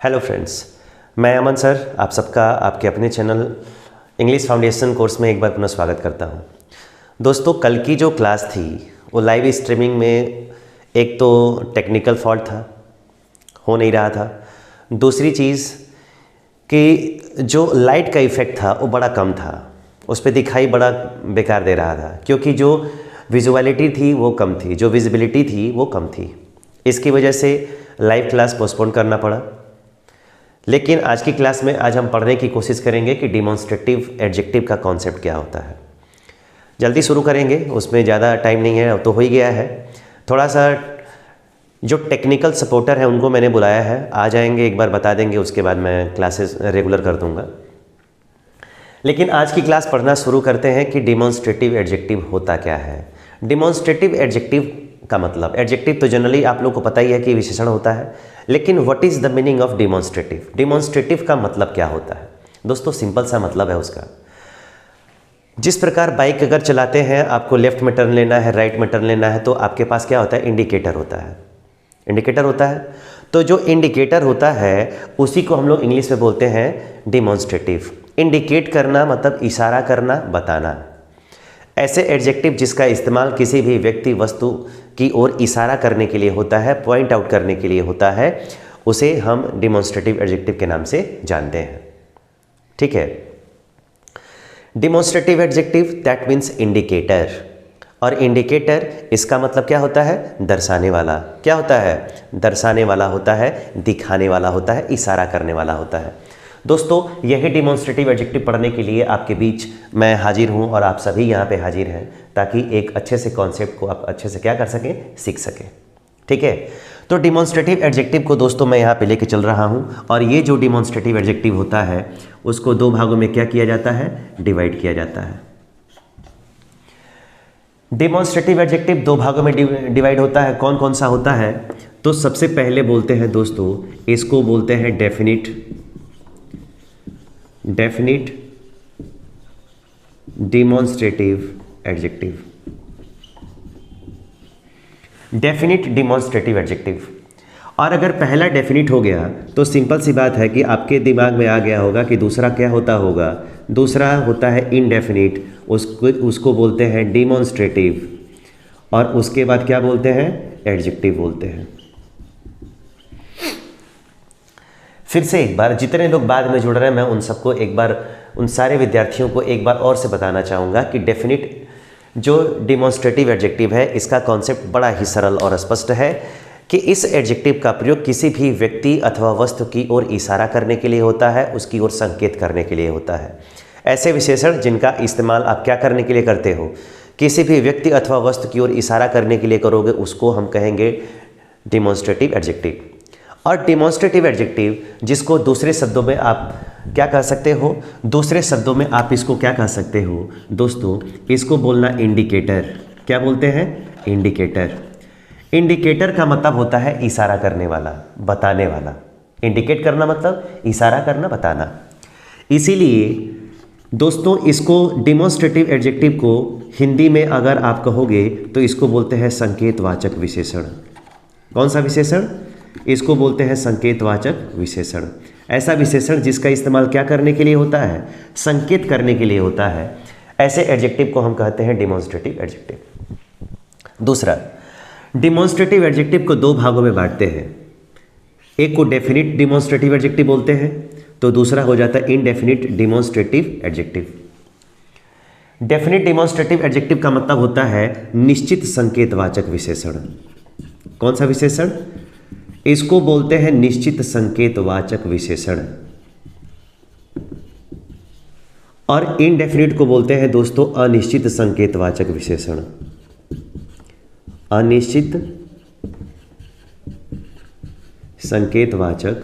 Hello friends, मैं अमन sir आप सबका आपके अपने चैनल इंग्लिश फाउंडेशन कोर्स में एक बार पुनः स्वागत करता हूं। दोस्तों, कल की जो क्लास थी वो लाइव स्ट्रीमिंग में एक तो टेक्निकल फॉल्ट था, हो नहीं रहा था। दूसरी चीज़ कि जो लाइट का इफ़ेक्ट था वो बड़ा कम था, उस पर दिखाई बड़ा बेकार दे रहा था, क्योंकि जो विजुअलिटी थी वो कम थी, जो विजिबिलिटी थी वो कम थी। इसकी वजह से लाइव क्लास पोस्टपोन करना पड़ा। लेकिन आज की क्लास में आज हम पढ़ने की कोशिश करेंगे कि डिमॉन्स्ट्रेटिव एडजेक्टिव का कॉन्सेप्ट क्या होता है। जल्दी शुरू करेंगे, उसमें ज़्यादा टाइम नहीं है, अब तो हो ही गया है। थोड़ा सा जो टेक्निकल सपोर्टर है उनको मैंने बुलाया है, आ जाएंगे, एक बार बता देंगे, उसके बाद मैं क्लासेस रेगुलर कर दूंगा। लेकिन आज की क्लास पढ़ना शुरू करते हैं कि डिमॉन्स्ट्रेटिव एडजेक्टिव होता क्या है। डिमॉन्स्ट्रेटिव एडजेक्टिव का मतलब, एडजेक्टिव तो जनरली आप लोग को पता ही है कि विशेषण होता है, लेकिन what is the meaning of demonstrative. Demonstrative का मतलब क्या होता है दोस्तों? सिंपल सा मतलब है उसका। जिस प्रकार बाइक अगर चलाते हैं, आपको लेफ्ट में टर्न लेना है, राइट में टर्न लेना है, तो आपके पास क्या होता है? इंडिकेटर होता है। इंडिकेटर होता है, तो जो इंडिकेटर होता है उसी को हम लोग इंग्लिश में बोलते हैं डिमॉन्स्ट्रेटिव। इंडिकेट करना मतलब इशारा करना, बताना। ऐसे एडजेक्टिव जिसका इस्तेमाल किसी भी व्यक्ति वस्तु की ओर इशारा करने के लिए होता है, पॉइंट आउट करने के लिए होता है, उसे हम डिमॉन्स्ट्रेटिव एडजेक्टिव के नाम से जानते हैं। ठीक है, demonstrative adjective that means indicator. और इंडिकेटर इसका मतलब क्या होता है? दर्शाने वाला। क्या होता है? दर्शाने वाला होता है, दिखाने वाला होता है, इशारा करने वाला होता है। दोस्तों, यही डिमॉन्स्ट्रेटिव एडजेक्टिव पढ़ने के लिए आपके बीच मैं हाजिर हूं और आप सभी यहाँ पे हाजिर हैं, ताकि एक अच्छे से कॉन्सेप्ट को आप अच्छे से क्या कर सकें? सीख सकें। ठीक है, तो डिमॉन्स्ट्रेटिव एडजेक्टिव को दोस्तों मैं यहाँ पे लेके चल रहा हूँ, और ये जो डिमॉन्स्ट्रेटिव एडजेक्टिव होता है उसको दो भागों में क्या किया जाता है? डिवाइड किया जाता है। डिमॉन्स्ट्रेटिव एडजेक्टिव दो भागों में डिवाइड होता है। कौन कौन सा होता है? तो सबसे पहले बोलते हैं दोस्तों, इसको बोलते हैं definite demonstrative adjective. Definite demonstrative adjective. और अगर पहला डेफिनिट हो गया तो सिंपल सी बात है कि आपके दिमाग में आ गया होगा कि दूसरा क्या होता होगा? दूसरा होता है इनडेफिनिट, उसको बोलते हैं डिमॉन्स्ट्रेटिव, और उसके बाद क्या बोलते हैं? एडजेक्टिव बोलते हैं। फिर से एक बार, जितने लोग बाद में जुड़ रहे हैं, मैं उन सबको एक बार, उन सारे विद्यार्थियों को एक बार और से बताना चाहूँगा कि डेफिनिट जो डिमॉन्स्ट्रेटिव एडजेक्टिव है, इसका कॉन्सेप्ट बड़ा ही सरल और स्पष्ट है कि इस एडजेक्टिव का प्रयोग किसी भी व्यक्ति अथवा वस्तु की ओर इशारा करने के लिए होता है, उसकी ओर संकेत करने के लिए होता है। ऐसे विशेषण जिनका इस्तेमाल आप क्या करने के लिए करते हो? किसी भी व्यक्ति अथवा वस्तु की ओर इशारा करने के लिए करोगे, उसको हम कहेंगे डिमॉन्स्ट्रेटिव एडजेक्टिव। और डिमॉन्स्ट्रेटिव एडजेक्टिव जिसको दूसरे शब्दों में आप क्या कह सकते हो? दूसरे शब्दों में आप इसको क्या कह सकते हो दोस्तों? इसको बोलना इंडिकेटर। क्या बोलते हैं? इंडिकेटर। इंडिकेटर का मतलब होता है इशारा करने वाला, बताने वाला। इंडिकेट करना मतलब इशारा करना, बताना। इसीलिए दोस्तों, इसको डिमॉन्स्ट्रेटिव एडजेक्टिव को हिंदी में अगर आप कहोगे तो इसको बोलते हैं संकेतवाचक विशेषण। कौन सा विशेषण? इसको बोलते हैं संकेतवाचक विशेषण। ऐसा विशेषण जिसका इस्तेमाल क्या करने के लिए होता है? संकेत करने के लिए होता है। ऐसे एडजेक्टिव को हम कहते हैं डिमॉन्स्ट्रेटिव एडजेक्टिव। दूसरा, डिमॉन्स्ट्रेटिव एडजेक्टिव को दो भागों में बांटते हैं। एक को डेफिनिट डिमॉन्स्ट्रेटिव एडजेक्टिव बोलते हैं, तो दूसरा हो जाता है indefinite demonstrative adjective. Definite demonstrative adjective का मतलब होता है निश्चित संकेतवाचक विशेषण। कौन सा विशेषण? इसको बोलते हैं निश्चित संकेतवाचक विशेषण। और इनडेफिनिट को बोलते हैं दोस्तों अनिश्चित संकेतवाचक विशेषण। अनिश्चित संकेतवाचक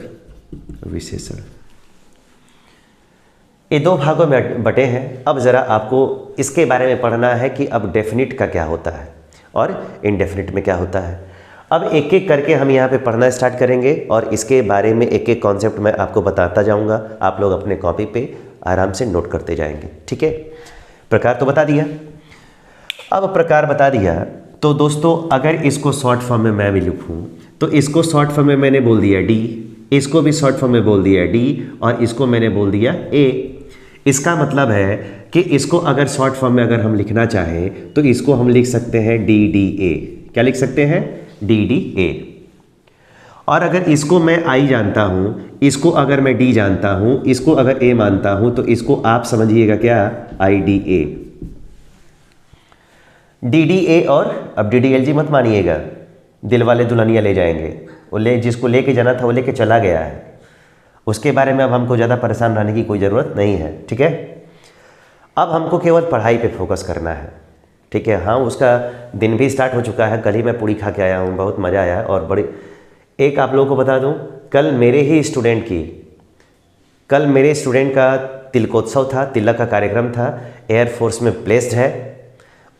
विशेषण। ये दो भागों में बटे हैं। अब जरा आपको इसके बारे में पढ़ना है कि अब डेफिनिट का क्या होता है और इनडेफिनिट में क्या होता है। अब एक एक करके हम यहाँ पे पढ़ना स्टार्ट करेंगे और इसके बारे में एक एक कॉन्सेप्ट मैं आपको बताता जाऊँगा। आप लोग अपने कॉपी पे आराम से नोट करते जाएंगे। ठीक है, प्रकार तो बता दिया। अब प्रकार बता दिया तो दोस्तों अगर इसको शॉर्ट फॉर्म में मैं भी लिखूँ तो इसको शॉर्ट फॉर्म में मैंने बोल दिया डी, इसको भी शॉर्ट फॉर्म में बोल दिया डी, और इसको मैंने बोल दिया ए। इसका मतलब है कि इसको अगर शॉर्ट फॉर्म में अगर हम लिखना चाहें तो इसको हम लिख सकते हैं डी डी ए। क्या लिख सकते हैं? D D A. और अगर इसको मैं आई जानता हूं, इसको अगर मैं डी जानता हूं, इसको अगर ए मानता हूं, तो इसको आप समझिएगा क्या? I D A. D D A. और अब डी डी एल जी मत मानिएगा, दिल वाले दुल्हनिया ले जाएंगे, वो जिसको लेके जाना था वो लेके चला गया है, उसके बारे में अब हमको ज़्यादा परेशान रहने की कोई ज़रूरत नहीं है। ठीक है, अब हमको केवल पढ़ाई पे फोकस करना है। ठीक है, हाँ, उसका दिन भी स्टार्ट हो चुका है। कल ही मैं पूड़ी खा के आया हूँ, बहुत मज़ा आया। और बड़ी एक आप लोगों को बता दूँ, कल मेरे स्टूडेंट का तिलकोत्सव था, तिलक का कार्यक्रम था, एयरफोर्स में प्लेस्ड है,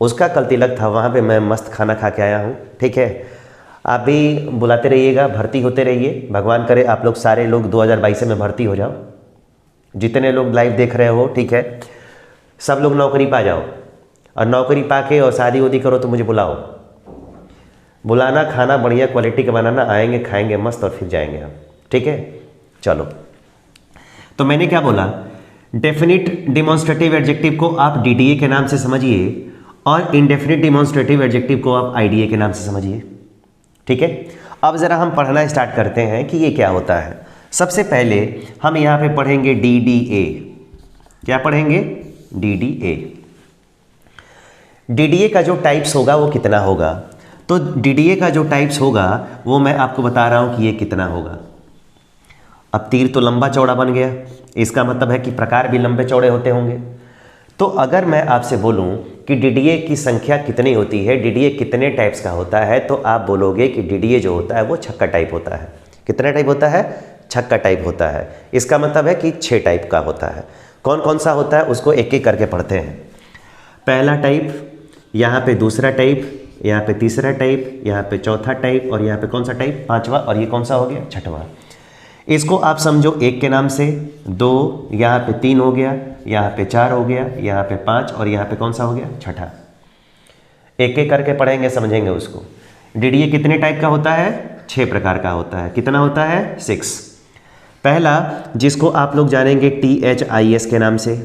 उसका कल तिलक था, वहाँ पे मैं मस्त खाना खा के आया हूँ। ठीक है, आप भी बुलाते रहिएगा, भर्ती होते रहिए। भगवान करे आप लोग सारे लोग 2022 में भर्ती हो जाओ, जितने लोग लाइव देख रहे हो। ठीक है, सब लोग नौकरी पा जाओ, और नौकरी पा के और शादी उदी करो तो मुझे बुलाओ। बुलाना, खाना बढ़िया क्वालिटी का बनाना, आएंगे खाएंगे मस्त और फिर जाएंगे हम। ठीक है, चलो। तो मैंने क्या बोला? डेफिनिट डिमॉन्स्ट्रेटिव एडजेक्टिव को आप डीडीए के नाम से समझिए, और इनडेफिनिट डिमॉन्स्ट्रेटिव एडजेक्टिव को आप आईडीए के नाम से समझिए। ठीक है, अब ज़रा हम पढ़ना स्टार्ट करते हैं कि ये क्या होता है। सबसे पहले हम यहाँ पे पढ़ेंगे डी डी ए। क्या पढ़ेंगे? D D A. D D A का जो टाइप्स होगा वो कितना होगा? तो डी डी ए का जो टाइप्स होगा वो मैं आपको बता रहा हूँ कि ये कितना होगा। अब तीर तो लंबा चौड़ा बन गया, इसका मतलब है कि प्रकार भी लंबे चौड़े होते होंगे। तो अगर मैं आपसे बोलूं कि डीडीए की संख्या कितनी होती है, डीडीए कितने टाइप्स का होता है, तो आप बोलोगे कि डीडीए जो होता है वो छक्का टाइप होता है। कितने टाइप होता है? छक्का टाइप होता है। इसका मतलब है कि 6 टाइप का होता है। कौन कौन सा होता है उसको एक एक करके पढ़ते हैं। पहला टाइप, यहाँ पे दूसरा टाइप, यहाँ पे तीसरा टाइप, यहाँ पे चौथा टाइप, और यहाँ पे कौन सा टाइप? पाँचवा, और ये कौन सा हो गया? छठवां। इसको आप समझो एक के नाम से। 2, यहाँ पे 3 हो गया, यहाँ पे 4 हो गया, यहाँ पे 5, और यहाँ पे कौन सा हो गया? छठा। एक एक करके पढ़ेंगे, समझेंगे उसको। डीडीए कितने टाइप का होता है? 6 प्रकार का होता है। कितना होता है? 6। पहला, जिसको आप लोग जानेंगे THIS के नाम से।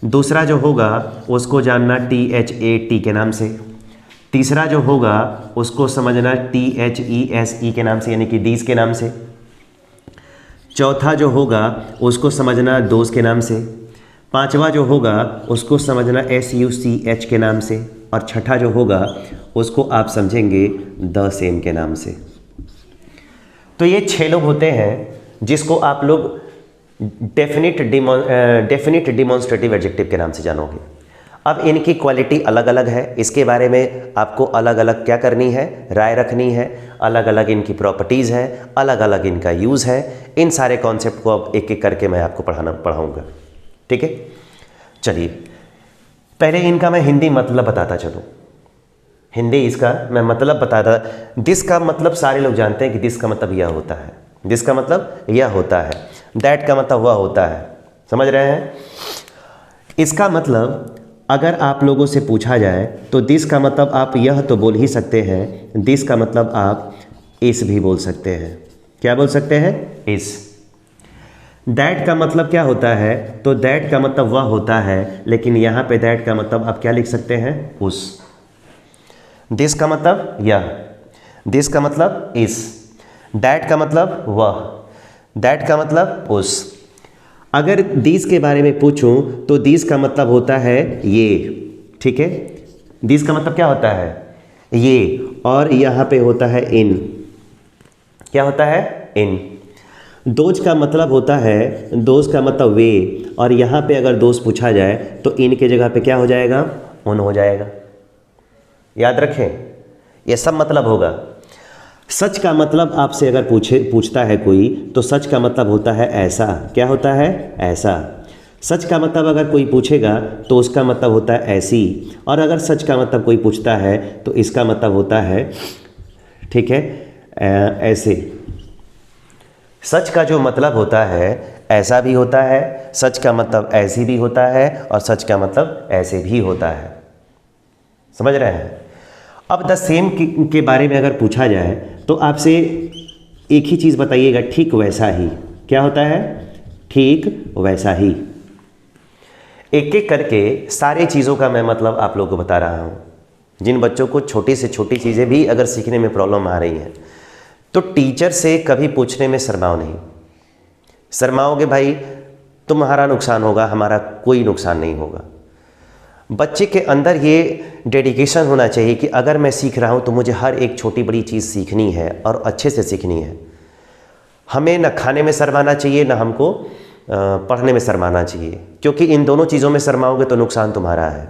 दूसरा जो होगा उसको जानना THAT के नाम से। तीसरा जो होगा उसको समझना THESE के नाम से, यानी कि डीज के नाम से। चौथा जो होगा उसको समझना दोज के नाम से। पांचवा जो होगा उसको समझना SUCH के नाम से, और छठा जो होगा उसको आप समझेंगे द सेम के नाम से। तो ये 6 लोग होते हैं जिसको आप लोग डेफिनिट डिमॉन्स्ट्रेटिव एडजेक्टिव के नाम से जानोगे। अब इनकी क्वालिटी अलग अलग है, इसके बारे में आपको अलग अलग क्या करनी है? राय रखनी है। अलग अलग इनकी प्रॉपर्टीज़ है, अलग अलग इनका यूज़ है। इन सारे कॉन्सेप्ट को अब एक एक करके मैं आपको पढ़ाऊँगा। ठीक है, चलिए पहले इनका मैं हिंदी मतलब बताता चलूँ। हिंदी इसका मैं मतलब बताता। दिस का मतलब सारे लोग जानते हैं कि दिस का मतलब यह होता है, दिस का मतलब यह होता है, दैट का मतलब वह होता है। समझ रहे हैं? इसका मतलब अगर आप लोगों से पूछा जाए तो दिस का मतलब आप यह तो बोल ही सकते हैं, दिस का मतलब आप इस भी बोल सकते हैं। क्या बोल सकते हैं? इस। दैट का मतलब क्या होता है? तो दैट का मतलब वह होता है, लेकिन यहाँ पे दैट का मतलब आप क्या लिख सकते हैं? उस। दिस का मतलब यह, दिस का मतलब इस, दैट का मतलब वह, दैट का मतलब उस। अगर दिस के बारे में पूछूं तो दिस का मतलब होता है ये। ठीक है, दिस का मतलब क्या होता है? ये, और यहाँ पे होता है इन। क्या होता है? इन। दोज का मतलब होता है, दोज का मतलब वे, और यहाँ पे अगर दोज पूछा जाए तो इन के जगह पे क्या हो जाएगा? उन हो जाएगा। याद रखें, ये सब मतलब होगा। सच का मतलब आपसे अगर पूछता है कोई तो सच का मतलब होता है ऐसा। क्या होता है? ऐसा। सच का मतलब अगर कोई पूछेगा तो उसका मतलब होता है ऐसी, और अगर सच का मतलब कोई पूछता है तो इसका मतलब होता है, ठीक है, ऐसे। सच का जो मतलब होता है ऐसा भी होता है, सच का मतलब ऐसी भी होता है, और सच का मतलब ऐसे भी होता है। समझ रहे हैं? अब द सेम के बारे में अगर पूछा जाए तो आपसे एक ही चीज़ बताइएगा, ठीक वैसा ही। क्या होता है? ठीक वैसा ही। एक एक करके सारी चीज़ों का मैं मतलब आप लोगों को बता रहा हूँ। जिन बच्चों को छोटी से छोटी चीज़ें भी अगर सीखने में प्रॉब्लम आ रही हैं तो टीचर से कभी पूछने में शर्माओ नहीं। शर्माओगे भाई तुम्हारा नुकसान होगा, हमारा कोई नुकसान नहीं होगा। बच्चे के अंदर ये डेडिकेशन होना चाहिए कि अगर मैं सीख रहा हूँ तो मुझे हर एक छोटी बड़ी चीज़ सीखनी है और अच्छे से सीखनी है। हमें न खाने में शर्माना चाहिए, न हमको पढ़ने में शर्माना चाहिए, क्योंकि इन दोनों चीज़ों में शर्माओगे तो नुकसान तुम्हारा है।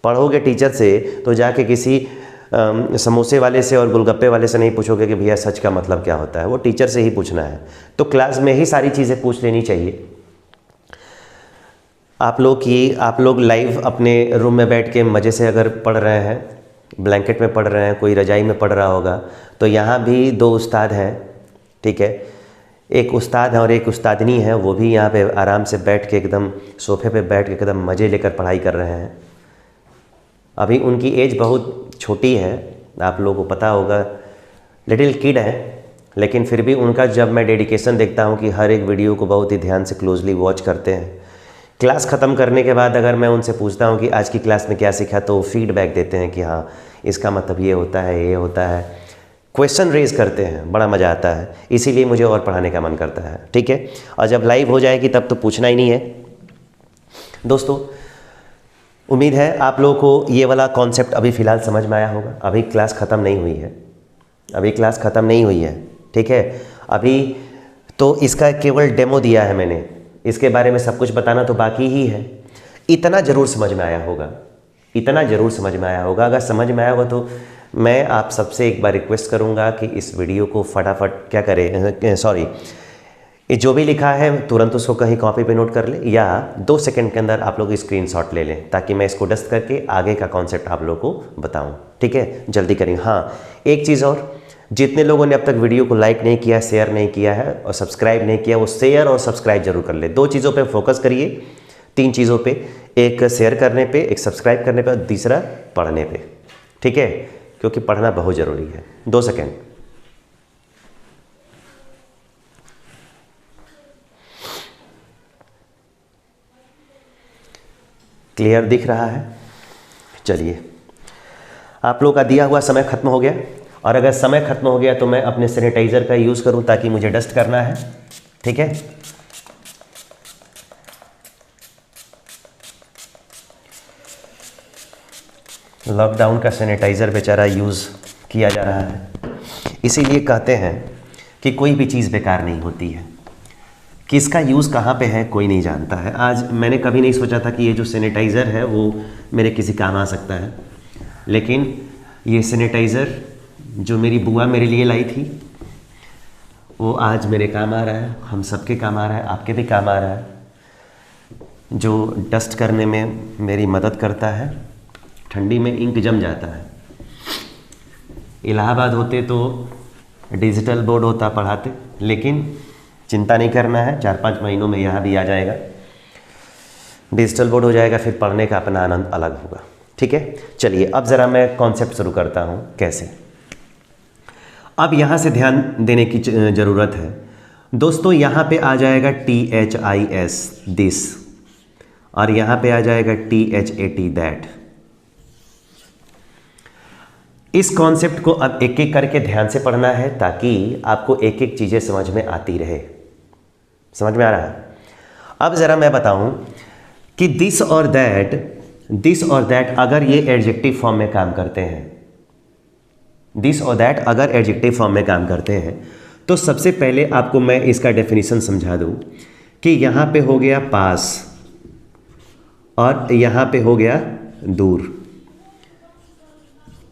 पढ़ोगे टीचर से तो जाके किसी समोसे वाले से और गोलगप्पे वाले से नहीं पूछोगे कि भैया सच का मतलब क्या होता है, वो टीचर से ही पूछना है। तो क्लास में ही सारी चीज़ें पूछ लेनी चाहिए। आप लोग लाइव अपने रूम में बैठ के मज़े से अगर पढ़ रहे हैं, ब्लैंकेट में पढ़ रहे हैं, कोई रजाई में पढ़ रहा होगा, तो यहाँ भी दो उस्ताद हैं, ठीक है। एक उस्ताद है और एक उस्तादनी है, वो भी यहाँ पे आराम से बैठ के एकदम सोफे पे बैठ के एकदम मज़े लेकर पढ़ाई कर रहे हैं। अभी उनकी एज बहुत छोटी है, आप लोगों को पता होगा, लिटिल किड है, लेकिन फिर भी उनका जब मैं डेडिकेशन देखता हूँ कि हर एक वीडियो को बहुत ही ध्यान से क्लोजली वॉच करते हैं। क्लास ख़त्म करने के बाद अगर मैं उनसे पूछता हूँ कि आज की क्लास में क्या सीखा, तो फीडबैक देते हैं कि हाँ इसका मतलब ये होता है, ये होता है। क्वेश्चन रेज करते हैं, बड़ा मज़ा आता है, इसीलिए मुझे और पढ़ाने का मन करता है, ठीक है। और जब लाइव हो जाएगी तब तो पूछना ही नहीं है। दोस्तों उम्मीद है आप लोगों को ये वाला कॉन्सेप्ट अभी फ़िलहाल समझ में आया होगा। अभी क्लास ख़त्म नहीं हुई है, अभी क्लास ख़त्म नहीं हुई है, ठीक है। अभी तो इसका केवल डेमो दिया है मैंने, इसके बारे में सब कुछ बताना तो बाकी ही है। इतना ज़रूर समझ में आया होगा, इतना ज़रूर समझ में आया होगा। अगर समझ में आया होगा तो मैं आप सबसे एक बार रिक्वेस्ट करूंगा कि इस वीडियो को फटाफट क्या करें, सॉरी, ये जो भी लिखा है तुरंत उसको कहीं कॉपी पे नोट कर ले, या 2 सेकंड के अंदर आप लोग स्क्रीनशॉट ले लें, ताकि मैं इसको डस्ट करके आगे का कॉन्सेप्ट आप लोगों को बताऊं, ठीक है। जल्दी करेंगे। हाँ, एक चीज़ और, जितने लोगों ने अब तक वीडियो को लाइक नहीं किया, शेयर नहीं किया है और सब्सक्राइब नहीं किया, वो शेयर और सब्सक्राइब जरूर कर ले। 2 चीज़ों पे फोकस करिए, 3 चीज़ों पे, एक शेयर करने पे, एक सब्सक्राइब करने पे और तीसरा पढ़ने पे, ठीक है, क्योंकि पढ़ना बहुत ज़रूरी है। 2 सेकेंड। क्लियर दिख रहा है? चलिए, आप लोगों का दिया हुआ समय खत्म हो गया, और अगर समय खत्म हो गया तो मैं अपने सैनिटाइज़र का यूज़ करूं ताकि मुझे डस्ट करना है, ठीक है। लॉकडाउन का सैनिटाइज़र बेचारा यूज़ किया जा रहा है, इसीलिए कहते हैं कि कोई भी चीज़ बेकार नहीं होती है। किसका यूज़ कहाँ पे है कोई नहीं जानता है। आज मैंने कभी नहीं सोचा था कि ये जो सैनिटाइज़र है वो मेरे किसी काम आ सकता है, लेकिन ये सैनिटाइज़र जो मेरी बुआ मेरे लिए लाई थी वो आज मेरे काम आ रहा है, हम सबके काम आ रहा है, आपके भी काम आ रहा है, जो डस्ट करने में मेरी मदद करता है। ठंडी में इंक जम जाता है। इलाहाबाद होते तो डिजिटल बोर्ड होता, पढ़ाते, लेकिन चिंता नहीं करना है, 4-5 महीनों में यहाँ भी आ जाएगा, डिजिटल बोर्ड हो जाएगा, फिर पढ़ने का अपना आनंद अलग होगा, ठीक है। चलिए अब ज़रा मैं कॉन्सेप्ट शुरू करता हूँ कैसे। अब यहाँ से ध्यान देने की ज़रूरत है दोस्तों। यहाँ पे आ जाएगा THIS दिस, और यहाँ पे आ जाएगा THAT दैट। इस कॉन्सेप्ट को अब एक एक करके ध्यान से पढ़ना है ताकि आपको एक एक चीज़ें समझ में आती रहे। समझ में आ रहा है? अब ज़रा मैं बताऊं कि दिस और दैट अगर ये एडजेक्टिव फॉर्म में काम करते हैं, दिस और दैट अगर एडजेक्टिव फॉर्म में काम करते हैं, तो सबसे पहले आपको मैं इसका डेफिनेशन समझा दूं कि यहाँ पे हो गया पास और यहाँ पे हो गया दूर,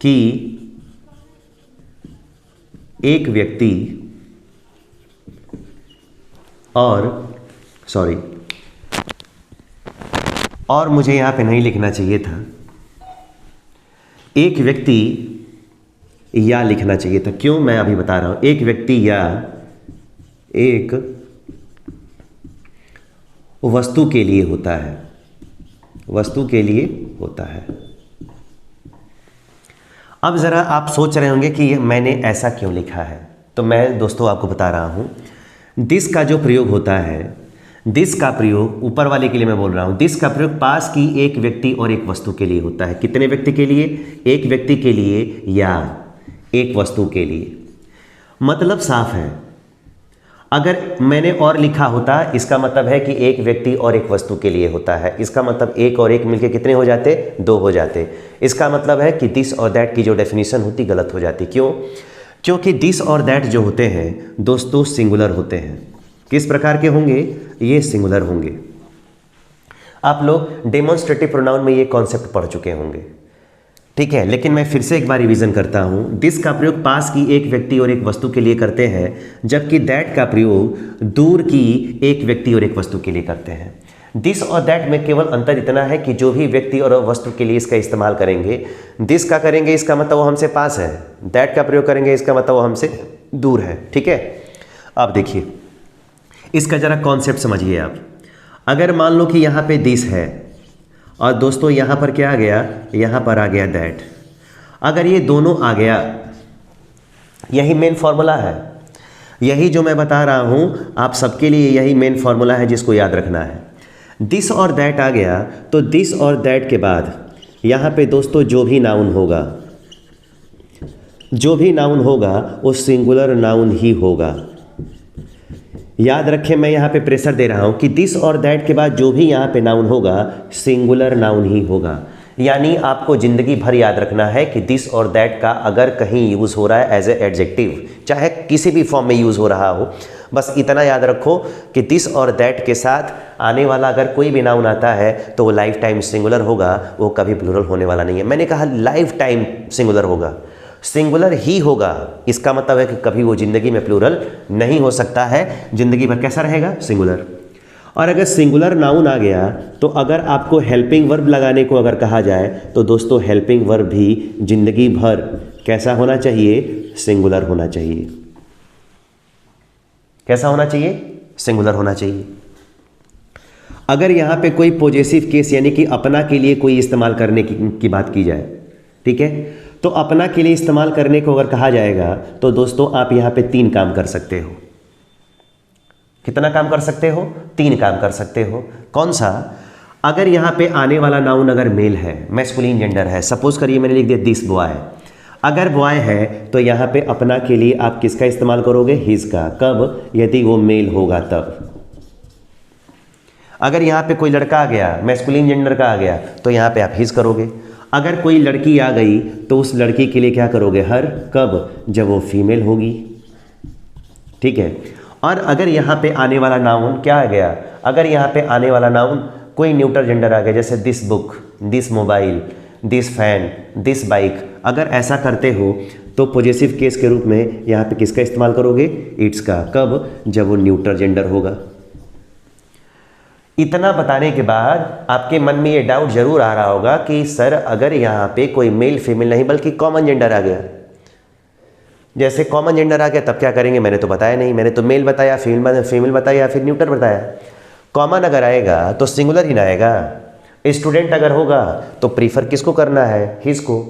कि एक व्यक्ति और मुझे यहाँ पे नहीं लिखना चाहिए था, एक व्यक्ति या लिखना चाहिए था। क्यों, मैं अभी बता रहा हूं। एक व्यक्ति या एक वस्तु के लिए होता है, वस्तु के लिए होता है। अब ज़रा आप सोच रहे होंगे कि मैंने ऐसा क्यों लिखा है, तो मैं दोस्तों आपको बता रहा हूँ, दिस का जो प्रयोग होता है, दिस का प्रयोग ऊपर वाले के लिए मैं बोल रहा हूँ, दिस का प्रयोग पास की एक व्यक्ति और एक वस्तु के लिए होता है। कितने व्यक्ति के लिए? एक व्यक्ति के लिए या एक वस्तु के लिए। मतलब साफ है। अगर मैंने और लिखा होता, इसका मतलब है कि एक व्यक्ति और एक वस्तु के लिए होता है। इसका मतलब एक और एक मिलके कितने हो जाते? 2 हो जाते। इसका मतलब है कि दिस और दैट की जो डेफिनेशन होती गलत हो जाती। क्यों? क्योंकि दिस और दैट जो होते हैं दोस्तों सिंगुलर होते हैं। किस प्रकार के होंगे? ये सिंगुलर होंगे। आप लोग डेमोन्स्ट्रेटिव प्रोनाउन में ये कॉन्सेप्ट पढ़ चुके होंगे, ठीक है। लेकिन मैं फिर से एक बार रिवीजन करता हूं। दिस का प्रयोग पास की एक व्यक्ति और एक वस्तु के लिए करते हैं, जबकि दैट का प्रयोग दूर की एक व्यक्ति और एक वस्तु के लिए करते हैं। दिस और दैट में केवल अंतर इतना है कि जो भी व्यक्ति और वस्तु के लिए इसका इस्तेमाल करेंगे, दिस का करेंगे इसका मतलब वो हमसे पास है, दैट का प्रयोग करेंगे इसका मतलब वो हमसे दूर है, ठीक है। अब देखिए इसका जरा कॉन्सेप्ट समझिए आप। अगर मान लो कि यहाँ पे दिस है और दोस्तों यहाँ पर क्या आ गया? यहाँ पर आ गया दैट। अगर ये दोनों आ गया, यही मेन फॉर्मूला है, यही जो मैं बता रहा हूँ आप सबके लिए, यही मेन फॉर्मूला है जिसको याद रखना है। दिस और दैट आ गया तो दिस और दैट के बाद यहाँ पे दोस्तों जो भी नाउन होगा, जो भी नाउन होगा वो सिंगुलर नाउन ही होगा। याद रखें, मैं यहाँ पे प्रेशर दे रहा हूँ कि दिस और दैट के बाद जो भी यहाँ पे नाउन होगा सिंगुलर नाउन ही होगा। यानी आपको ज़िंदगी भर याद रखना है कि दिस और दैट का अगर कहीं यूज़ हो रहा है एज ए एडजेक्टिव, चाहे किसी भी फॉर्म में यूज़ हो रहा हो, बस इतना याद रखो कि दिस और दैट के साथ आने वाला अगर कोई भी नाउन आता है तो वो लाइफ टाइम सिंगुलर होगा, वो कभी प्लूरल होने वाला नहीं है। मैंने कहा लाइफ टाइम सिंगुलर होगा, सिंगुलर ही होगा। इसका मतलब है कि कभी वो ज़िंदगी में प्लूरल नहीं हो सकता है, ज़िंदगी भर कैसा रहेगा? सिंगुलर। और अगर सिंगुलर नाउन आ गया तो अगर आपको हेल्पिंग वर्ब लगाने को अगर कहा जाए तो दोस्तों हेल्पिंग वर्ब भी ज़िंदगी भर कैसा होना चाहिए? सिंगुलर होना चाहिए। कैसा होना चाहिए? सिंगुलर होना चाहिए। अगर यहाँ पे कोई पॉजेसिव केस यानी कि अपना के लिए कोई इस्तेमाल करने की बात की जाए, ठीक है, तो अपना के लिए इस्तेमाल करने को अगर कहा जाएगा तो दोस्तों आप यहाँ पे 3 काम कर सकते हो। कितना काम कर सकते हो? 3 काम कर सकते हो। कौन सा? अगर यहाँ पे आने वाला नाउन अगर मेल है, मैस्कुलिन जेंडर है, सपोज करिए मैंने लिख दिया दिस बॉय, अगर बॉय है तो यहाँ पे अपना के लिए आप किसका इस्तेमाल करोगे? हिज का। कब? यदि वो मेल होगा तब। अगर यहाँ पे कोई लड़का आ गया, मैस्कुलिन जेंडर का आ गया, तो यहाँ पे आप हिज करोगे। अगर कोई लड़की आ गई तो उस लड़की के लिए क्या करोगे? हर। कब? जब वो फीमेल होगी, ठीक है। और अगर यहाँ पे आने वाला नाउन क्या आ गया? अगर यहाँ पे आने वाला नाउन कोई न्यूट्रल जेंडर आ गया, जैसे this book, this mobile, this fan, this bike, अगर ऐसा करते हो तो पॉजेसिव केस के रूप में यहाँ पे किसका इस्तेमाल करोगे? इट्स का। कब? जब वो न्यूट्रल जेंडर होगा। इतना बताने के बाद आपके मन में ये डाउट जरूर आ रहा होगा कि सर अगर यहाँ पे कोई मेल फीमेल नहीं बल्कि कॉमन जेंडर आ गया, जैसे कॉमन जेंडर आ गया तब क्या करेंगे? मैंने तो बताया नहीं, मैंने तो मेल बताया, फीमेल बताया, फिर न्यूट्रल बताया। कॉमन अगर आएगा तो सिंगुलर ही ना आएगा। स्टूडेंट अगर होगा तो प्रीफर किसको करना है? हिज को।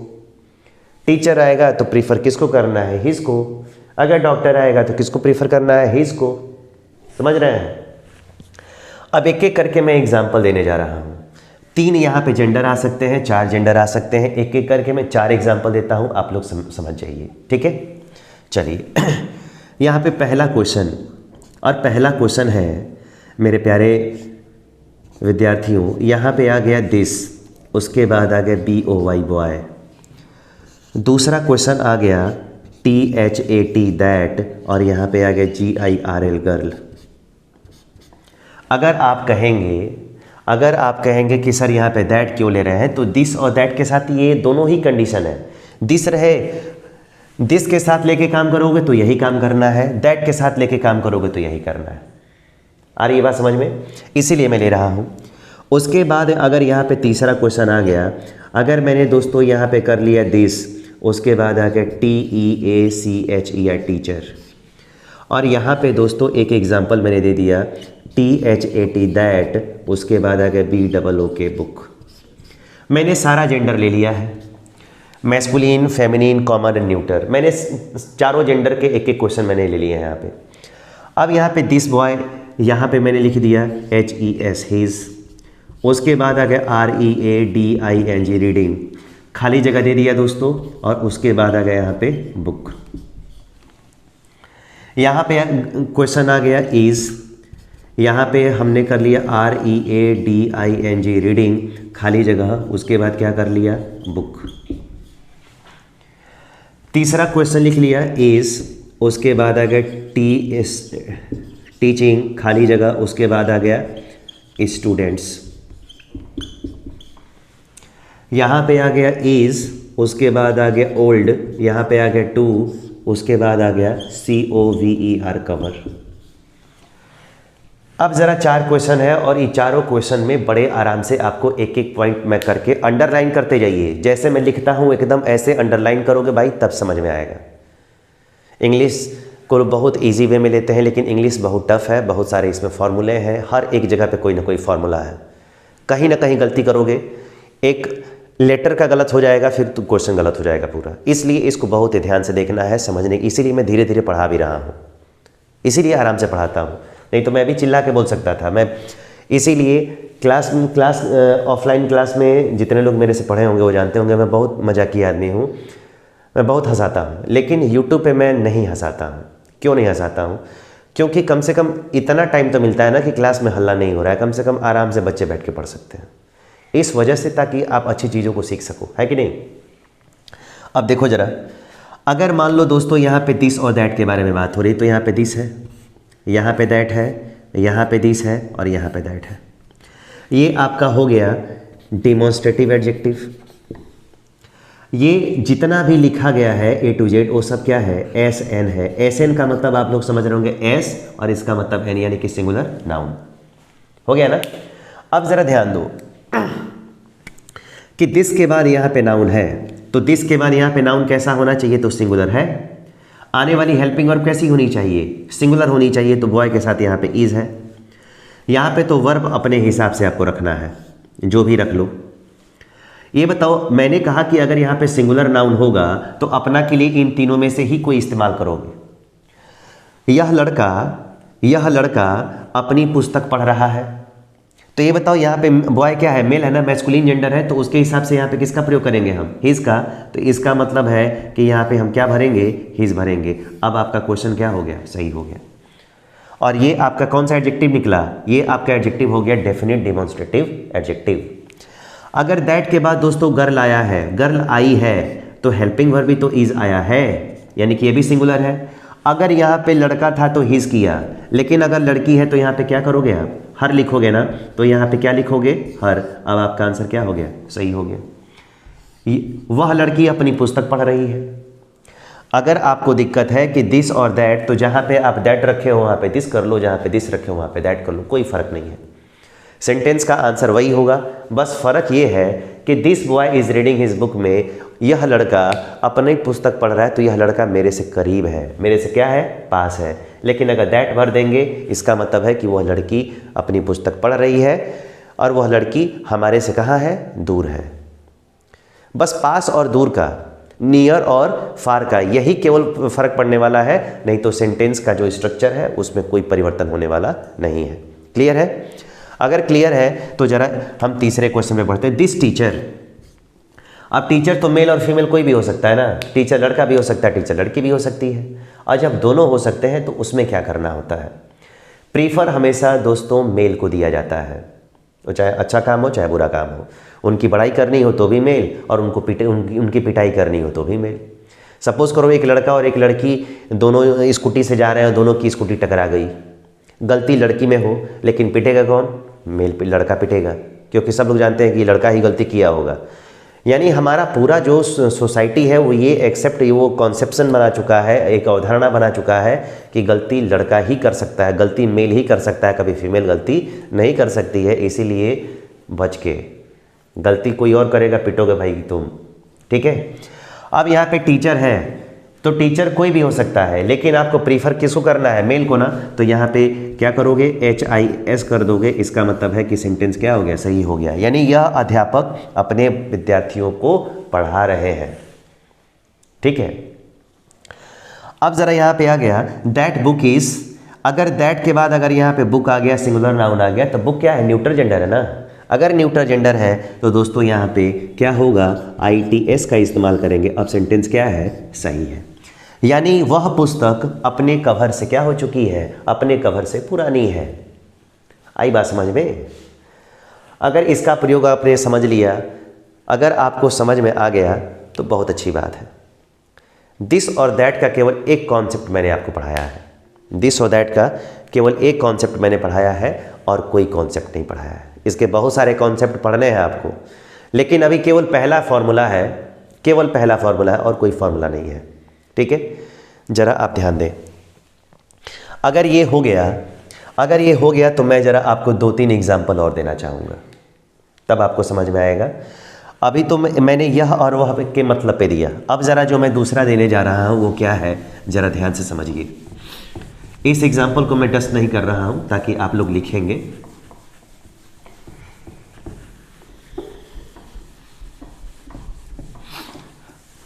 टीचर आएगा तो प्रीफर किसको करना है? हिज को। अगर डॉक्टर आएगा तो किसको प्रीफर करना है? हिज को। समझ रहे हैं? अब एक एक करके मैं एग्जाम्पल देने जा रहा हूँ। 3 यहाँ पे जेंडर आ सकते हैं, 4 जेंडर आ सकते हैं। एक एक करके मैं 4 एग्जाम्पल देता हूँ, आप लोग समझ जाइए, ठीक है। चलिए यहाँ पे पहला क्वेश्चन, और पहला क्वेश्चन है मेरे प्यारे विद्यार्थियों, यहाँ पे आ गया दिस, उसके बाद आ गया BOY बॉय। दूसरा क्वेश्चन आ गया THAT दैट, और यहाँ पे आ गया GIRL गर्ल। अगर आप कहेंगे कि सर यहाँ पे दैट क्यों ले रहे हैं, तो दिस और दैट के साथ ये दोनों ही कंडीशन है। दिस रहे, दिस के साथ लेके काम करोगे तो यही काम करना है, दैट के साथ लेके काम करोगे तो यही करना है। आ रही ये बात समझ में? इसीलिए मैं ले रहा हूँ। उसके बाद अगर यहाँ पे तीसरा क्वेश्चन आ गया, अगर मैंने दोस्तों यहाँ पे कर लिया दिस, उसके बाद आ गया TEACHER टीचर, और यहाँ पे दोस्तों एक एग्जाम्पल मैंने दे दिया THAT दैट, उसके बाद आ गया BOOK बुक। मैंने सारा जेंडर ले लिया है। Masculine, feminine, common and neuter. मैंने चारों जेंडर के एक एक क्वेश्चन मैंने ले लिए हैं यहाँ पे। अब यहाँ पे दिस बॉय, यहाँ पे मैंने लिख दिया HES हिज, उसके बाद आ गया READING रीडिंग, खाली जगह दे दिया दोस्तों, और उसके बाद आ गया यहाँ पे बुक। यहाँ पे क्वेश्चन आ गया इज, यहाँ पे हमने कर लिया READING रीडिंग, खाली जगह, उसके बाद क्या कर लिया बुक। तीसरा क्वेश्चन लिख लिया इज, उसके बाद आ गया टीचिंग, खाली जगह, उसके बाद आ गया स्टूडेंट्स। यहाँ पे आ गया इज, उसके बाद आ गया ओल्ड, यहाँ पे आ गया टू, उसके बाद आ गया COVER कवर। अब ज़रा 4 क्वेश्चन है और ये चारों क्वेश्चन में बड़े आराम से आपको एक एक पॉइंट में करके अंडरलाइन करते जाइए। जैसे मैं लिखता हूँ एकदम ऐसे अंडरलाइन करोगे भाई, तब समझ में आएगा। इंग्लिश को बहुत इजी वे में लेते हैं, लेकिन इंग्लिश बहुत टफ है, बहुत सारे इसमें फार्मूले हैं, हर एक जगह पे कोई ना कोई फार्मूला है। कहीं ना कहीं गलती करोगे, एक लेटर का गलत हो जाएगा, फिर तो क्वेश्चन गलत हो जाएगा पूरा। इसलिए इसको बहुत ही ध्यान से देखना है, समझने, इसीलिए मैं धीरे धीरे पढ़ा भी रहा हूँ, इसीलिए आराम से पढ़ाता हूँ, नहीं तो मैं भी चिल्ला के बोल सकता था। मैं इसीलिए क्लास ऑफलाइन क्लास में जितने लोग मेरे से पढ़े होंगे वो जानते होंगे, मैं बहुत मजाकी आदमी हूँ, मैं बहुत हंसाता हूँ, लेकिन यूट्यूब पे मैं नहीं हंसाता हूँ। क्यों नहीं हंसाता हूँ? क्योंकि कम से कम इतना टाइम तो मिलता है ना कि क्लास में हल्ला नहीं हो रहा है, कम से कम आराम से बच्चे बैठ के पढ़ सकते हैं, इस वजह से, ताकि आप अच्छी चीज़ों को सीख सको, है कि नहीं। अब देखो ज़रा, अगर मान लो दोस्तों यहाँ पे दिस और दैट के बारे में बात हो रही, तो यहाँ पे दिस है, यहाँ पे दैट है, यहाँ पे दिस है और यहाँ पे दैट है। ये आपका हो गया डिमॉन्स्ट्रेटिव एडजेक्टिव। ये जितना भी लिखा गया है A to Z वो सब क्या है, SN है। SN का मतलब आप लोग समझ रहे होंगे S, और इसका मतलब N यानी कि सिंगुलर नाउन। हो गया ना। अब ज़रा ध्यान दो कि दिस के बाद यहाँ पे नाउन है, तो दिस के बाद यहाँ पे नाउन कैसा होना चाहिए, तो सिंगुलर है। आने वाली हेल्पिंग वर्ब कैसी होनी चाहिए, सिंगुलर होनी चाहिए, तो बॉय के साथ यहाँ पे इज है। यहाँ पे तो वर्ब अपने हिसाब से आपको रखना है, जो भी रख लो। ये बताओ, मैंने कहा कि अगर यहाँ पे सिंगुलर नाउन होगा तो अपना के लिए इन तीनों में से ही कोई इस्तेमाल करोगे। यह लड़का अपनी पुस्तक पढ़ रहा है, तो ये बताओ यहाँ पे बॉय क्या है, मेल है ना, मैस्कुलिन जेंडर है, तो उसके हिसाब से यहाँ पे किसका प्रयोग करेंगे हम, हिज का। तो इसका मतलब है कि यहाँ पे हम क्या भरेंगे, हिज भरेंगे। अब आपका क्वेश्चन क्या हो गया, सही हो गया। और ये आपका कौन सा एडजेक्टिव निकला, ये आपका एडजेक्टिव हो गया डेफिनेट डेमोन्स्ट्रेटिव एडजेक्टिव। अगर दैट के बाद दोस्तों गर्ल आया है, गर्ल आई है, तो हेल्पिंग वर्ब भी तो इज आया है, यानी कि ये भी सिंगुलर है। अगर यहाँ पे लड़का था तो हिज किया, लेकिन अगर लड़की है तो यहाँ पे क्या करोगे आप, हर लिखोगे ना, तो यहाँ पे क्या लिखोगे, हर। अब आपका आंसर क्या हो गया, सही हो गया। वह लड़की अपनी पुस्तक पढ़ रही है। अगर आपको दिक्कत है कि दिस और दैट, तो जहाँ पे आप दैट रखे हो वहाँ पे दिस कर लो, जहाँ पे दिस रखे हो वहाँ पे दैट कर लो, कोई फर्क नहीं है। सेंटेंस का आंसर वही होगा, बस फर्क ये है कि this boy is reading his book में यह लड़का अपनी पुस्तक पढ़ रहा है, तो यह लड़का मेरे से करीब है, मेरे से क्या है, पास है। लेकिन अगर दैट भर देंगे, इसका मतलब है कि वह लड़की अपनी पुस्तक पढ़ रही है और वह लड़की हमारे से कहाँ है, दूर है। बस पास और दूर का, नियर और फार का, यही केवल फर्क पड़ने वाला है, नहीं तो सेंटेंस का जो स्ट्रक्चर है उसमें कोई परिवर्तन होने वाला नहीं है। क्लियर है? अगर क्लियर है तो जरा हम तीसरे क्वेश्चन में बढ़ते हैं। दिस टीचर, अब टीचर तो मेल और फीमेल कोई भी हो सकता है ना, टीचर लड़का भी हो सकता है, टीचर लड़की भी हो सकती है। और जब दोनों हो सकते हैं तो उसमें क्या करना होता है, प्रीफर हमेशा दोस्तों मेल को दिया जाता है, वो चाहे अच्छा काम हो चाहे बुरा काम हो। उनकी बड़ाई करनी हो तो भी मेल, और उनकी पिटाई करनी हो तो भी मेल। सपोज करो एक लड़का और एक लड़की दोनों स्कूटी से जा रहे हैं, दोनों की स्कूटी टकरा गई, गलती लड़की में हो, लेकिन पिटेगा कौन, मेल पे लड़का पिटेगा, क्योंकि सब लोग जानते हैं कि लड़का ही गलती किया होगा। यानी हमारा पूरा जो सोसाइटी है वो ये एक्सेप्ट, वो कॉन्सेप्शन बना चुका है, एक अवधारणा बना चुका है कि गलती लड़का ही कर सकता है, गलती मेल ही कर सकता है, कभी फीमेल गलती नहीं कर सकती है। इसीलिए बच के, गलती कोई और करेगा पिटोगे भाई तुम, ठीक है। अब यहाँ पे टीचर है, तो टीचर कोई भी हो सकता है, लेकिन आपको प्रीफर किसको करना है, मेल को ना, तो यहाँ पे क्या करोगे, HIS कर दोगे। इसका मतलब है कि सेंटेंस क्या हो गया, सही हो गया। यानी यह अध्यापक अपने विद्यार्थियों को पढ़ा रहे हैं, ठीक है। अब ज़रा यहाँ पे आ गया दैट बुक इज़, अगर दैट के बाद अगर यहाँ पे बुक आ गया, सिंगुलर नाउन आ गया, तो बुक क्या है, न्यूट्रल जेंडर है ना। अगर न्यूट्रल जेंडर है तो दोस्तों यहाँ पे क्या होगा, ITS का इस्तेमाल करेंगे। अब सेंटेंस क्या है, सही है। यानी वह पुस्तक अपने कवर से क्या हो चुकी है, अपने कवर से पुरानी है। आई बात समझ में? अगर इसका प्रयोग आपने समझ लिया, अगर आपको समझ में आ गया तो बहुत अच्छी बात है। दिस और दैट का केवल एक कॉन्सेप्ट मैंने आपको पढ़ाया है। दिस और दैट का केवल एक कॉन्सेप्ट मैंने पढ़ाया है और कोई कॉन्सेप्ट नहीं पढ़ाया है। इसके बहुत सारे कॉन्सेप्ट पढ़ने हैं आपको, लेकिन अभी केवल पहला फॉर्मूला है, केवल पहला फॉर्मूला है और कोई फॉर्मूला नहीं है। ठीक है, ज़रा आप ध्यान दें। अगर ये हो गया तो मैं ज़रा आपको 2-3 एग्जाम्पल और देना चाहूँगा, तब आपको समझ में आएगा। अभी तो मैंने यह और वह के मतलब पे दिया। अब ज़रा जो मैं दूसरा देने जा रहा हूँ वो क्या है, ज़रा ध्यान से समझिए। इस एग्जाम्पल को मैं डस्ट नहीं कर रहा हूँ ताकि आप लोग लिखेंगे।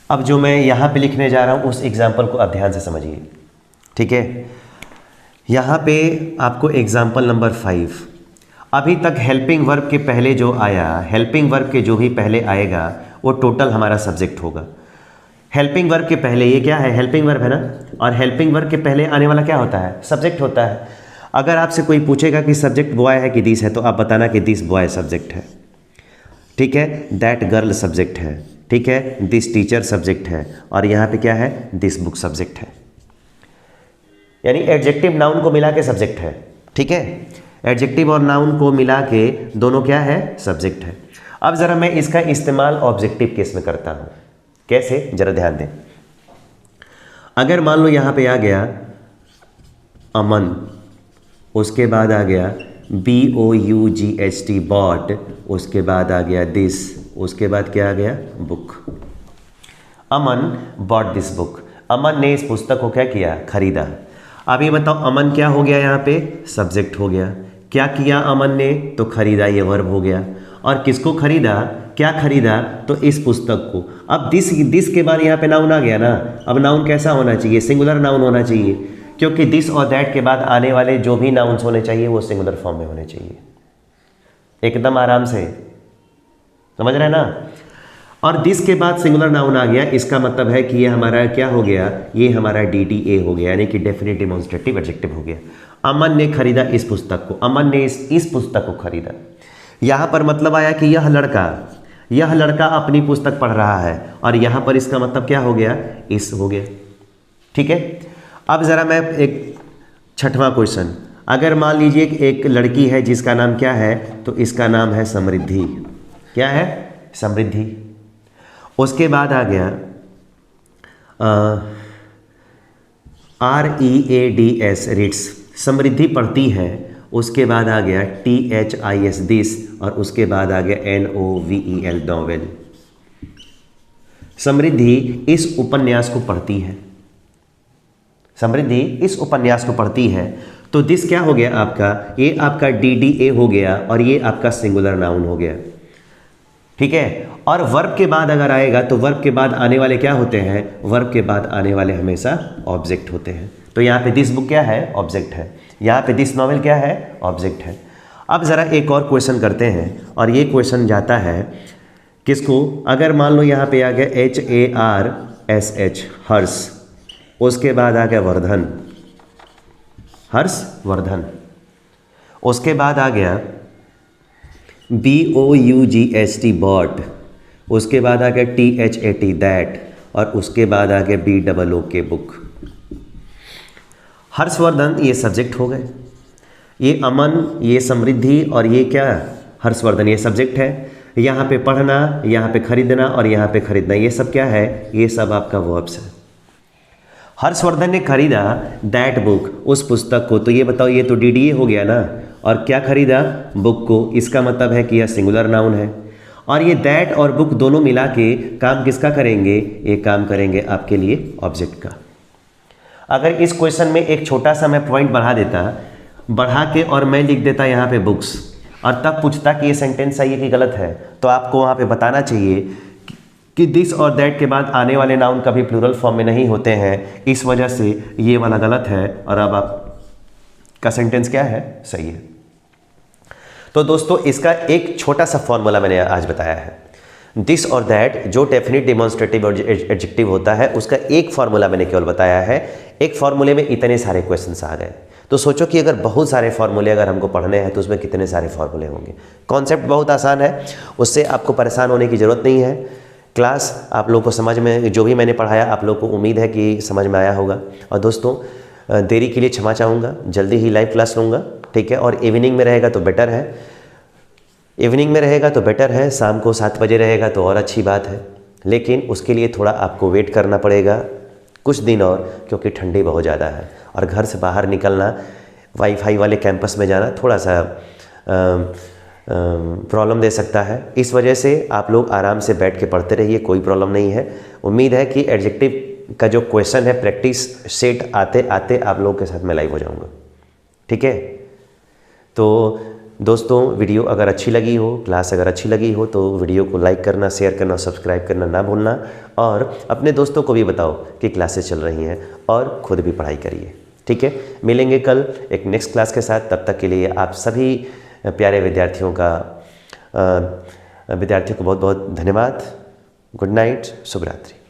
अब जो मैं यहाँ पे लिखने जा रहा हूँ उस एग्जाम्पल को आप ध्यान से समझिए। ठीक है, यहाँ पे आपको एग्जाम्पल नंबर 5, अभी तक हेल्पिंग वर्ब के पहले जो आया, हेल्पिंग वर्ब के जो भी पहले आएगा वो टोटल हमारा सब्जेक्ट होगा। हेल्पिंग वर्ब के पहले, ये क्या है, हेल्पिंग वर्ब है ना, और हेल्पिंग वर्ब के पहले आने वाला क्या होता है, सब्जेक्ट होता है। अगर आपसे कोई पूछेगा कि सब्जेक्ट बॉय है कि दिस है, तो आप बताना कि दिस बॉय सब्जेक्ट है। ठीक है, दैट गर्ल सब्जेक्ट है। ठीक है, दिस टीचर सब्जेक्ट है, और यहाँ पे क्या है, दिस बुक सब्जेक्ट है। यानी एडजेक्टिव नाउन को मिला के सब्जेक्ट है। ठीक है, एडजेक्टिव और नाउन को मिला के दोनों क्या है, सब्जेक्ट है। अब ज़रा मैं इसका इस्तेमाल ऑब्जेक्टिव केस में करता हूँ। कैसे, ज़रा ध्यान दें। अगर मान लो यहाँ पे आ गया अमन, उसके बाद आ गया BOUGHT बॉट, उसके बाद आ गया दिस, उसके बाद क्या आ गया, book. Aman bought this book, Aman ने इस पुस्तक को क्या किया, खरीदा। अब ये बताओ अमन क्या हो गया, यहाँ पे सब्जेक्ट हो गया। क्या किया अमन ने, तो खरीदा, ये वर्ब हो गया। और किसको खरीदा, क्या खरीदा, तो इस पुस्तक को। अब दिस के बाद यहाँ पे नाउन आ गया ना। अब नाउन कैसा होना चाहिए, सिंगुलर नाउन होना चाहिए, क्योंकि दिस और दैट के बाद आने वाले जो भी नाउन्स होने चाहिए वो सिंगुलर फॉर्म में होने चाहिए। एकदम आराम से समझ रहे हैं ना। और दिस के बाद सिंगुलर नाउन आ गया, इसका मतलब है कि ये हमारा क्या हो गया, ये हमारा DDA हो गया, यानी कि डेफिनेट डेमोन्स्ट्रेटिव एडजेक्टिव हो गया। अमन ने खरीदा इस पुस्तक को, अमन ने इस पुस्तक को खरीदा। यहाँ पर मतलब आया कि यह लड़का अपनी पुस्तक पढ़ रहा है, और यहाँ पर इसका मतलब क्या हो गया, इस हो गया। ठीक है, अब ज़रा मैं एक 6वां क्वेश्चन, अगर मान लीजिए एक लड़की है जिसका नाम क्या है, तो इसका नाम है समृद्धि। क्या है, समृद्धि। उसके बाद आ गया READS रीड्स, समृद्धि पढ़ती है। उसके बाद आ गया THIS दिस, और उसके बाद आ गया NOVEL नॉवेल। समृद्धि इस उपन्यास को पढ़ती है, समृद्धि इस उपन्यास को पढ़ती है। तो दिस क्या हो गया आपका, ये आपका DDA हो गया, और ये आपका सिंगुलर नाउन हो गया। ठीक है, और वर्ब के बाद अगर आएगा तो वर्ब के बाद आने वाले क्या होते हैं, वर्ब के बाद आने वाले हमेशा ऑब्जेक्ट होते हैं। तो यहाँ पे दिस बुक क्या है, ऑब्जेक्ट है। यहाँ पे दिस नॉवेल क्या है, ऑब्जेक्ट है। अब ज़रा एक और क्वेश्चन करते हैं, और ये क्वेश्चन जाता है किसको, अगर मान लो यहाँ पे आ गया HARSH हर्ष, उसके बाद आ गया वर्धन, हर्षवर्धन। उसके बाद आ गया BOUGHT बॉट, उसके बाद आ गया THAT दैट, और उसके बाद आ गया BOOK बुक। हर्षवर्धन ये सब्जेक्ट हो गए, ये अमन, ये समृद्धि, और ये क्या, हर्षवर्धन ये सब्जेक्ट है। यहाँ पे पढ़ना, यहाँ पे खरीदना, और यहाँ पे खरीदना, ये सब क्या है, ये सब आपका वर्ब्स है। हर्षवर्धन ने खरीदा दैट बुक, उस पुस्तक को, तो ये बताओ ये तो DDA हो गया ना। और क्या खरीदा, बुक को, इसका मतलब है कि यह सिंगुलर नाउन है। और ये दैट और बुक दोनों मिला के काम किसका करेंगे, ये काम करेंगे आपके लिए ऑब्जेक्ट का। अगर इस क्वेश्चन में एक छोटा सा मैं पॉइंट बढ़ा देता, बढ़ा के और मैं लिख देता यहाँ पे बुक्स, और तब पूछता कि ये सेंटेंस सही है कि गलत है, तो आपको वहाँ पे बताना चाहिए कि दिस और दैट के बाद आने वाले नाउन कभी प्लूरल फॉर्म में नहीं होते हैं, इस वजह से ये वाला गलत है और अब आपका सेंटेंस क्या है, सही है। तो दोस्तों इसका एक छोटा सा फॉर्मूला मैंने आज बताया है। दिस और दैट जो डेफिनेट डेमोन्स्ट्रेटिव और एडजेक्टिव होता है उसका एक फार्मूला मैंने केवल बताया है। एक फार्मूले में इतने सारे क्वेश्चंस आ गए, तो सोचो कि अगर बहुत सारे फार्मूले अगर हमको पढ़ने हैं तो उसमें कितने सारे फार्मूले होंगे। कॉन्सेप्ट बहुत आसान है, उससे आपको परेशान होने की ज़रूरत नहीं है। क्लास आप लोगों को समझ में, जो भी मैंने पढ़ाया आप लोग को उम्मीद है कि समझ में आया होगा। और दोस्तों देरी के लिए क्षमा चाहूँगा, जल्दी ही लाइव क्लास लूँगा, ठीक है। और इवनिंग में रहेगा तो बेटर है, इवनिंग में रहेगा तो बेटर है, शाम को 7 बजे रहेगा तो और अच्छी बात है। लेकिन उसके लिए थोड़ा आपको वेट करना पड़ेगा कुछ दिन और, क्योंकि ठंडी बहुत ज़्यादा है और घर से बाहर निकलना, वाईफाई वाले कैंपस में जाना थोड़ा सा प्रॉब्लम दे सकता है। इस वजह से आप लोग आराम से बैठ के पढ़ते रहिए, कोई प्रॉब्लम नहीं है। उम्मीद है कि एडजेक्टिव का जो क्वेश्चन है प्रैक्टिस सेट आते आते आप लोगों के साथ मैं लाइव हो जाऊँगा, ठीक है। तो दोस्तों वीडियो अगर अच्छी लगी हो, क्लास अगर अच्छी लगी हो तो वीडियो को लाइक करना, शेयर करना, सब्सक्राइब करना ना भूलना। और अपने दोस्तों को भी बताओ कि क्लासेस चल रही हैं और खुद भी पढ़ाई करिए, ठीक है। मिलेंगे कल एक नेक्स्ट क्लास के साथ। तब तक के लिए आप सभी प्यारे विद्यार्थियों को बहुत बहुत धन्यवाद। गुड नाइट, शुभ रात्रि।